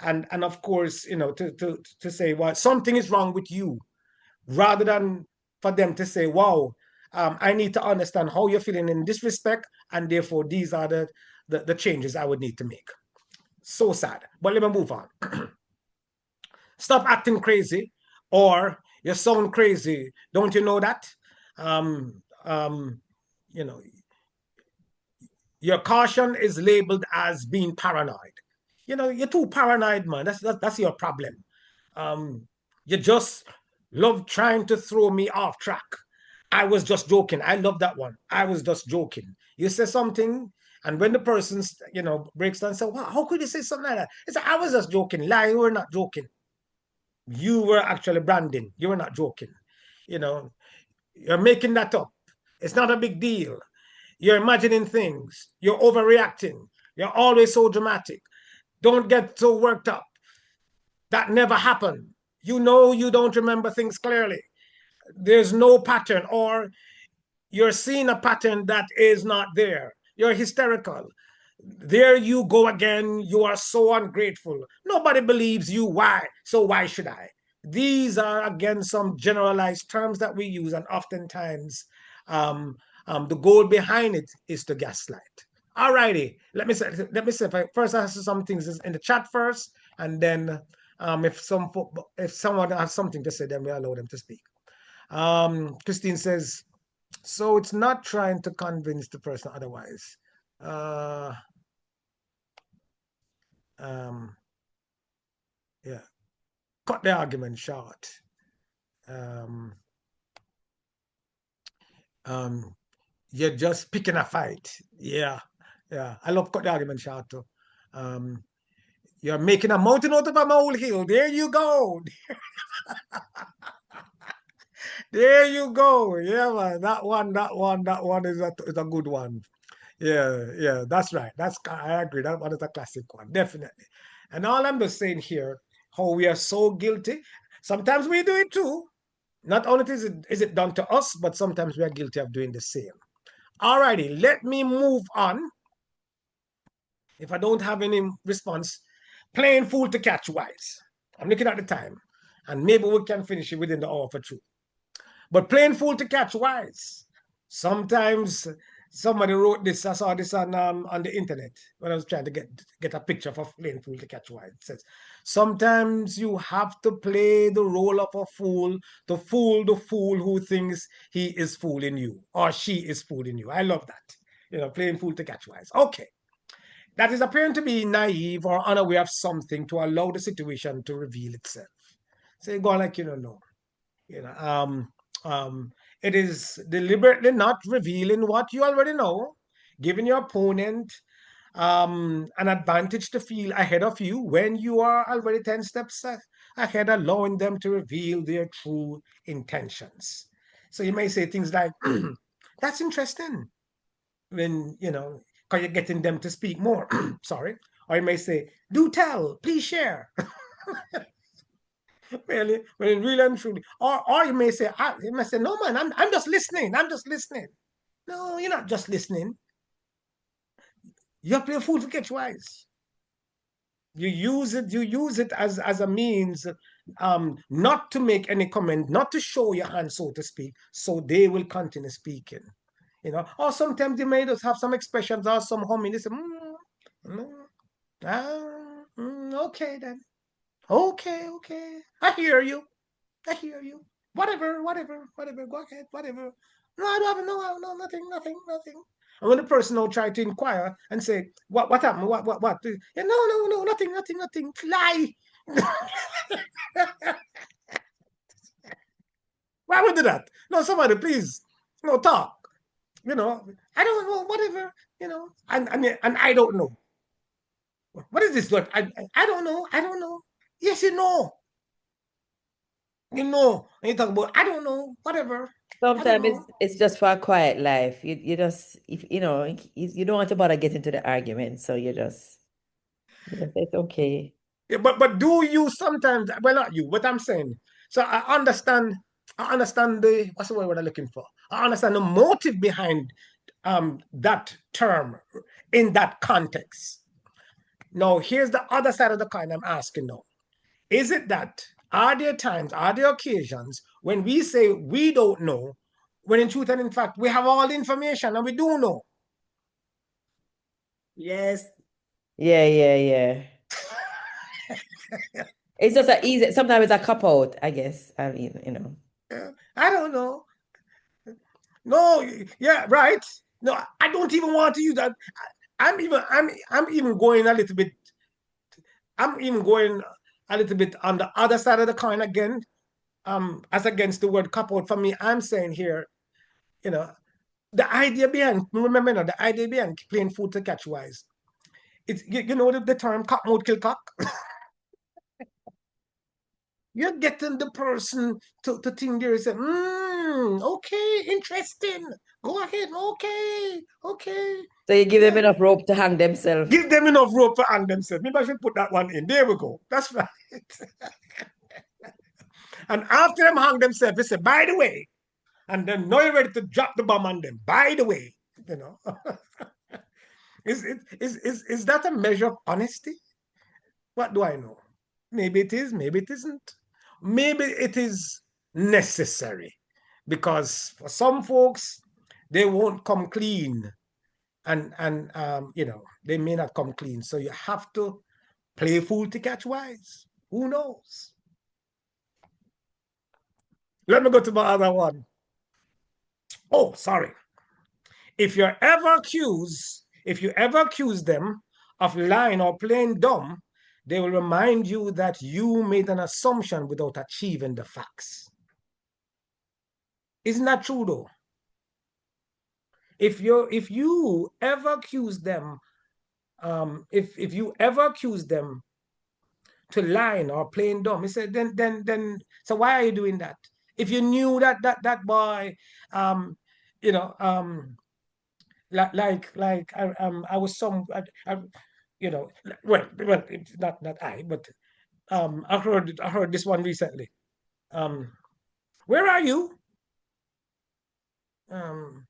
and of course, to say, well, something is wrong with you, rather than for them to say, wow, I need to understand how you're feeling in this respect, and therefore these are the changes I would need to make. So sad. But let me move on. Stop acting crazy, or you sound crazy. Don't you know that? Um, um, you know, your caution is labeled as being paranoid. You're too paranoid, man. That's your problem. You just love trying to throw me off track. I was just joking. I love that one. I was just joking. You say something, and when the person, breaks down and say, wow, how could you say something like that? It's like, I was just joking. Lie, you were not joking. You were actually branding. You were not joking. You know, you're making that up. It's not a big deal. You're imagining things. You're overreacting. You're always so dramatic. Don't get so worked up. That never happened. You don't remember things clearly. There's no pattern, or you're seeing a pattern that is not there. You're hysterical. There you go again. You are so ungrateful. Nobody believes you. Why? So why should I? These are, again, some generalized terms that we use, and oftentimes the goal behind it is to gaslight. All righty. Let me say first I have some things in the chat first, and then if someone has something to say, then we allow them to speak. Christine says, so it's not trying to convince the person otherwise. Uh, um, yeah, cut the argument short. Um, um, you're just picking a fight. Yeah, yeah. I love cut the argument short too. Um, you're making a mountain out of a molehill. There you go. There you go. Yeah, man. That one is a good one. Yeah, yeah, that's right. I agree. That one is a classic one, definitely. And all I'm just saying here, how we are so guilty. Sometimes we do it too. Not only is it done to us, but sometimes we are guilty of doing the same. Alrighty, let me move on. If I don't have any response, playing fool to catch wise. I'm looking at the time, and maybe we can finish it within the hour for two. But playing fool to catch wise. Sometimes somebody wrote this. I saw this on the internet when I was trying to get a picture for playing fool to catch wise. It says, sometimes you have to play the role of a fool to fool the fool who thinks he is fooling you or she is fooling you. I love that. Playing fool to catch wise. Okay. That is apparent to be naive or unaware of something to allow the situation to reveal itself. So you go on like you don't know. You know, it is deliberately not revealing what you already know, giving your opponent an advantage to feel ahead of you when you are already 10 steps ahead, allowing them to reveal their true intentions. So you may say things like, that's interesting, when, because you're getting them to speak more. Sorry. Or you may say, do tell, please share. Really, really and truly. Or you may say, no, man, I'm just listening. I'm just listening. No, you're not just listening. You're playing fool to catch wise. You use it as a means, not to make any comment, not to show your hand, so to speak, so they will continue speaking. Or sometimes they may just have some expressions or some humming. They say, okay then. Okay. I hear you. I hear you. Whatever. Go ahead. Whatever. No, I don't have no, nothing. And when the person now try to inquire and say, what happened? What? Yeah, no, nothing. Lie. Why would do that? No, somebody please, talk. I don't know, whatever, and I don't know. What is this? What I don't know. I don't know. Yes, you know. And you talk about, I don't know, whatever. I don't Sometimes know. it's just for a quiet life. You just, if you don't want to bother get into the argument, so you just say it's okay. Yeah, but do you sometimes, well, not you, but I'm saying, so I understand, I understand the what's the word I'm looking for. I understand the motive behind that term in that context. Now, here's the other side of the coin I'm asking now. Is it that are there times, are there occasions when we say we don't know, when in truth and in fact we have all the information and we do know? Yes. Yeah, yeah, yeah. It's just a easy, sometimes it's a cop out, I guess. I mean, you know. I don't know. No, yeah, right. No, I don't even want to use that. I'm even going a little bit. I'm even going a little bit on the other side of the coin again. As against the word cop out for me, I'm saying here, you know, the idea behind remember now, the idea behind playing food to catch wise. It's you know the term cock mode kill cock. You're getting the person to think there is a okay, interesting. Go ahead, okay, okay. So you give them Yeah. enough rope to hang themselves. Give them enough rope to hang themselves. Maybe I should put that one in. There we go. That's right. And after them hang themselves, they say, by the way, and then now you're ready to drop the bomb on them. By the way, you know. Is that a measure of honesty? What do I know? Maybe it is, maybe it isn't. Maybe it is necessary because for some folks, they won't come clean and you know, they may not come clean. So you have to play fool to catch wise. Who knows? Let me go to my other one. Oh, sorry. If you ever accuse them of lying or playing dumb, they will remind you that you made an assumption without achieving the facts. Isn't that true though? If you ever accuse them, if you ever accuse them to lying or playing dumb, he said, then so why are you doing that? If you knew that boy, um, you know, like I was you know, well it's not I, but I heard this one recently. Um, where are you? Um,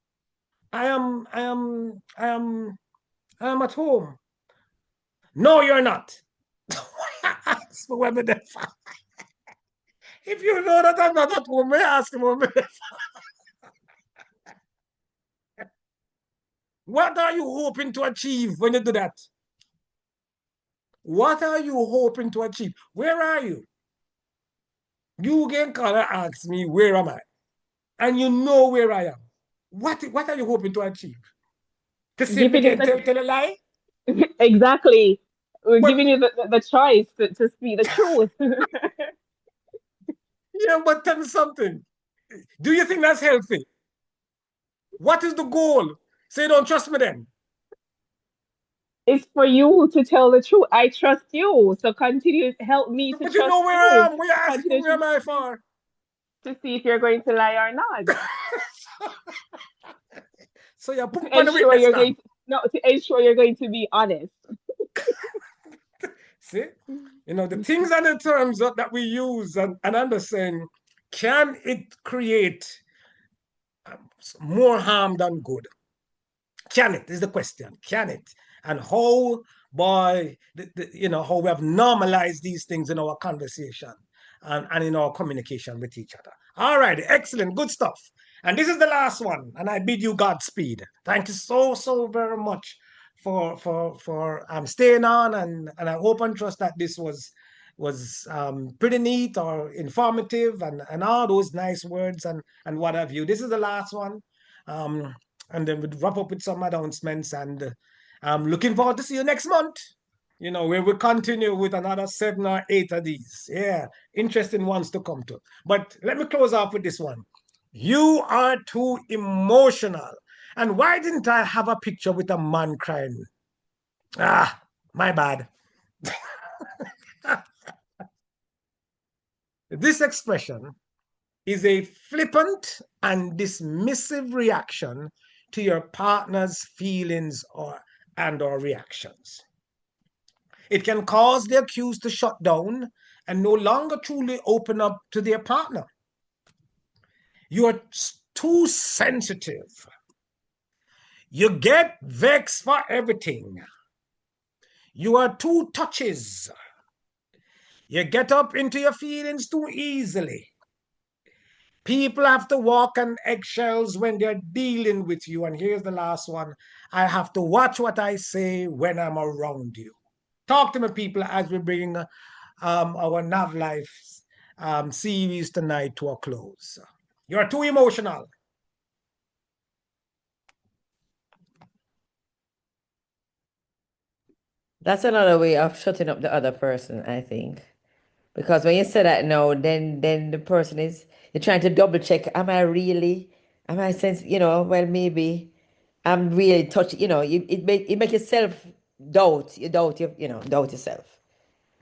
I am at home. No, you're not. Ask me where me there for. If you know that I'm not at home, may I ask him where me there for? What are you hoping to achieve when you do that? What are you hoping to achieve? Where are you? You can call and ask me where am I, and you know where I am. What are you hoping to achieve? To see me Giving you can the tell a lie? exactly. We're But giving you the choice to speak the truth. yeah, but tell me something. Do you think that's healthy? What is the goal? Say, don't trust me then. It's for you to tell the truth. I trust you. So continue, help me to But you trust know where I you. am. What you asking me Continue where am I for? to see if you're going to lie or not. So you put me To on the ensure witness you're stand. going to no, to ensure you're going to be honest. See? You know, the things and the terms that we use and understand, can it create more harm than good? Can it is the question. Can it? And how, boy, you know, how we have normalized these things in our conversation and in our communication with each other. All right, excellent, good stuff. And this is the last one, and I bid you Godspeed. Thank you so very much for staying on, and I hope and trust that this was pretty neat or informative and all those nice words and what have you. This is the last one. Um, and then we'd wrap up with some announcements. And I'm looking forward to see you next month. You know, where we continue with another 7 or 8 of these. Yeah, interesting ones to come to. But let me close off with this one. You are too emotional. And why didn't I have a picture with a man crying? Ah, my bad. This expression is a flippant and dismissive reaction to your partner's feelings or reactions. It can cause the accused to shut down and no longer truly open up to their partner. You are too sensitive. You get vexed for everything. You are too touches. You get up into your feelings too easily. People have to walk on eggshells when they're dealing with you. And here's the last one: I have to watch what I say when I'm around you. Talk to me, people, as we bring our Nav Life series tonight to a close. You're too emotional. That's another way of shutting up the other person, I think. Because when you say that no, then the person is you're trying to double check, am I sense, well maybe I'm really touch, it make yourself doubt, doubt yourself.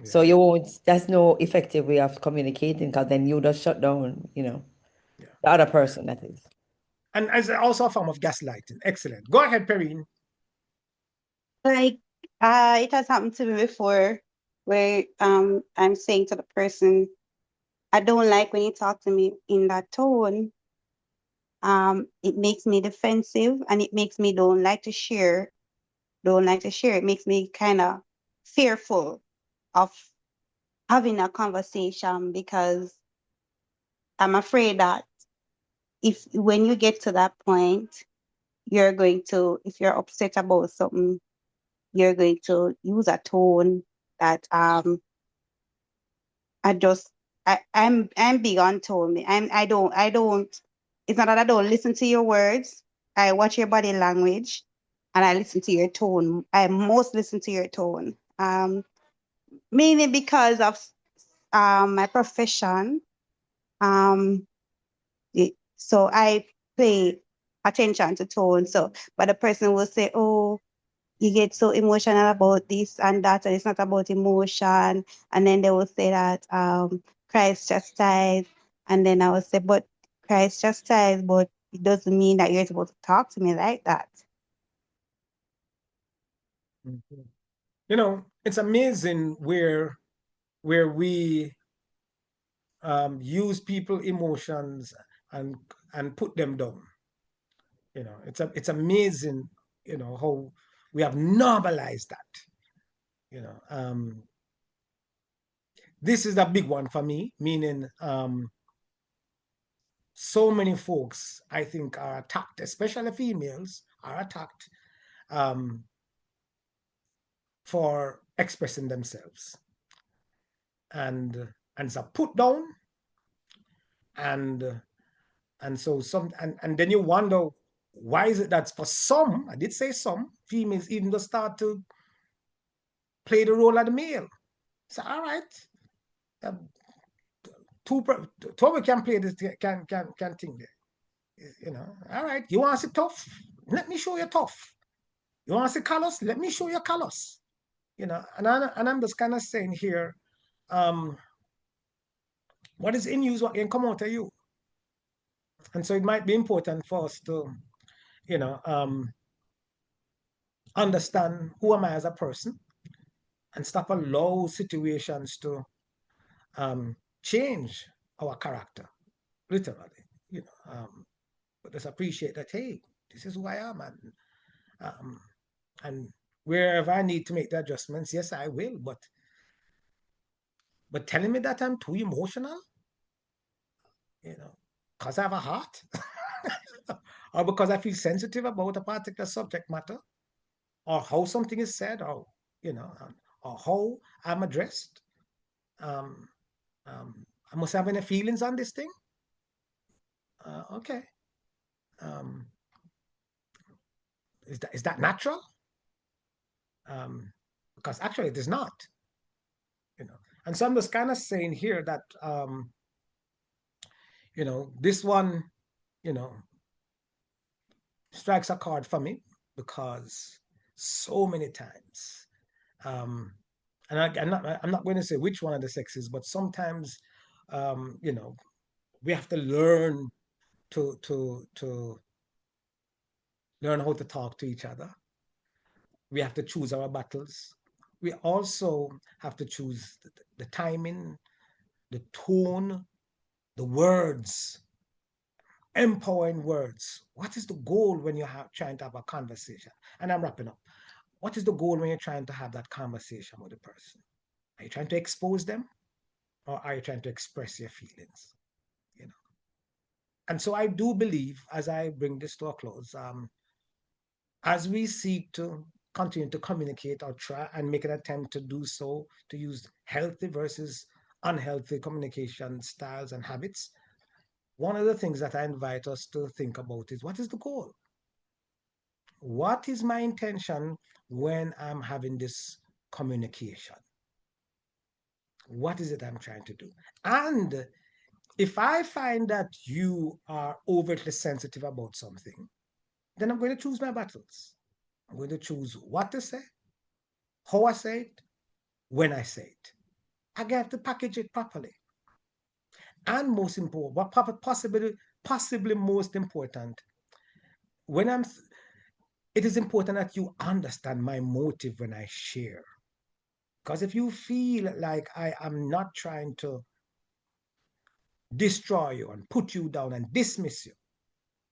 So Yeah, you won't, that's no effective way of communicating because then you just shut down, yeah. the other person that is. And as also a form of gaslighting. Excellent. Go ahead, Perrine. Like, it has happened to me before where I'm saying to the person, I don't like when you talk to me in that tone. It makes me defensive and it makes me don't like to share. It makes me kind of fearful of having a conversation because I'm afraid that if when you get to that point, if you're upset about something, you're going to use a tone that I just I'm big on tone. I don't it's not that I don't listen to your words. I watch your body language and I listen to your tone. I most listen to your tone. Mainly because of my profession. Um so I pay attention to tone. So but the person will say, oh, you get so emotional about this and that, and it's not about emotion. And then they will say that Christ chastised, and then I will say, but Christ chastised, but it doesn't mean that you're supposed to talk to me like that. Mhm. It's amazing where we use people emotions and put them down. It's amazing, how we have normalized that. This is a big one for me, meaning so many folks, I think, are attacked, especially females are attacked um, for expressing themselves, and it's a put down, and so and then you wonder, why is it that for some, I did say some females even just start to play the role of the male. So all right, uh, two of you can play this, can think there. All right, you want to see tough? Let me show you tough. You want to see colors? Let me show you colors. And I'm just kind of saying here, um, what is in you is what can come out of you. And so it might be important for us to, you know, um, understand who am I as a person and stop allow situations to change our character, literally. But just appreciate that, hey, this is who I am, um, and wherever I need to make the adjustments, yes, I will. But telling me that I'm too emotional, because I have a heart, or because I feel sensitive about a particular subject matter, or how something is said, or how I'm addressed. Um, I must have any feelings on this thing. Okay. Um, is that natural? Um, because actually it is not. And so I'm just kind of saying here that this one, you know, strikes a chord for me because so many times, um, and I'm not going to say which one of the sexes, but sometimes, we have to learn to learn how to talk to each other. We have to choose our battles. We also have to choose the timing, the tone, the words, empowering words. What is the goal when you're trying to have a conversation? And I'm wrapping up. What is the goal when you're trying to have that conversation with a person? Are you trying to expose them, or are you trying to express your feelings? You know. And so I do believe, as I bring this to a close, as we seek to continue to communicate or try and make an attempt to do so, to use healthy versus unhealthy communication styles and habits, one of the things that I invite us to think about is, what is the goal? What is my intention when I'm having this communication? What is it I'm trying to do? And if I find that you are overtly sensitive about something, then I'm going to choose my battles. I'm going to choose what to say, how I say it, when I say it. I get to package it properly. And most important, what possibly most important, when it is important that you understand my motive when I share. Because if you feel like I am not trying to destroy you and put you down and dismiss you,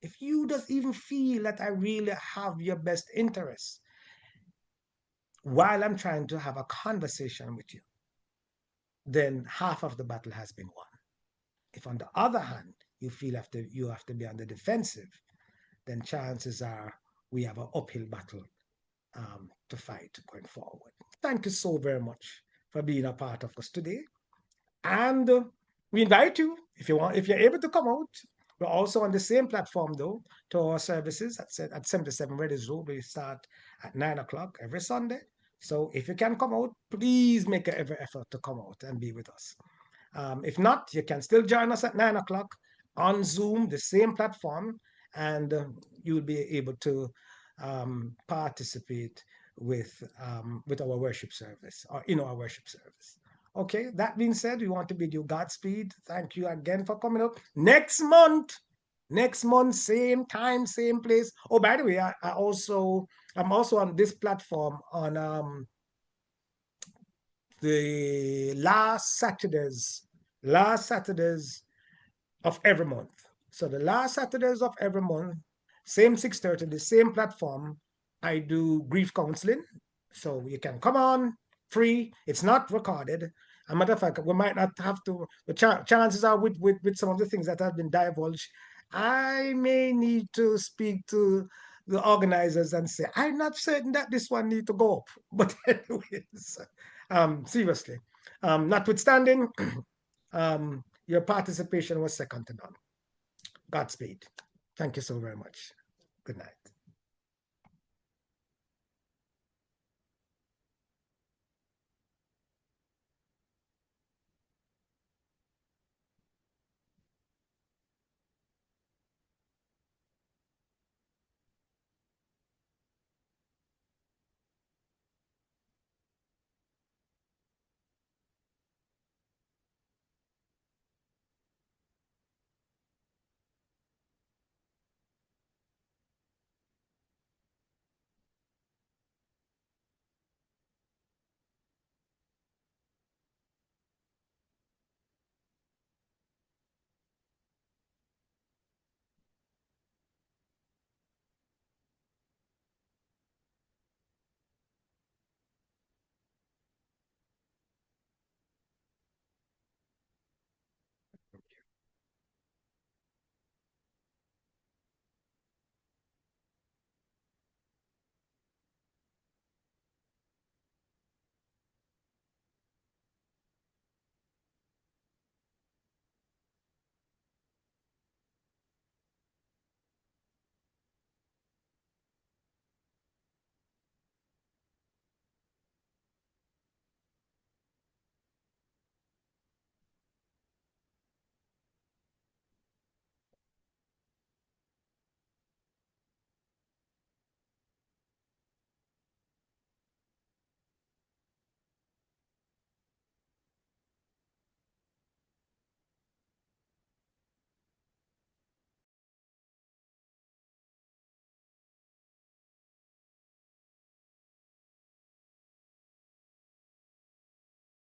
if you just even feel that I really have your best interests while I'm trying to have a conversation with you, then half of the battle has been won. If on the other hand, you feel you have to be on the defensive, then chances are we have an uphill battle to fight going forward. Thank you so very much for being a part of us today. And we invite you, if you want, if you're able to come out. We're also on the same platform though, to our services at 77 Reddit Road. We start at 9 o'clock every Sunday. So if you can come out, please make every effort to come out and be with us. If not, you can still join us at 9 o'clock on Zoom, the same platform, and you'll be able to participate with our worship service or in our worship service. Okay, that being said, we want to bid you Godspeed. Thank you again for coming up. Next month, same time, same place. Oh, by the way, I'm also on this platform on the last Saturdays of every month. So the last Saturdays of every month, same 6:30, the same platform, I do grief counseling. So you can come on free. It's not recorded. As a matter of fact, we might not have to. The chances are with some of the things that have been divulged, I may need to speak to the organizers and say, I'm not certain that this one need to go up. But anyways, seriously, notwithstanding, your participation was second to none. Godspeed. Thank you so very much. Good night.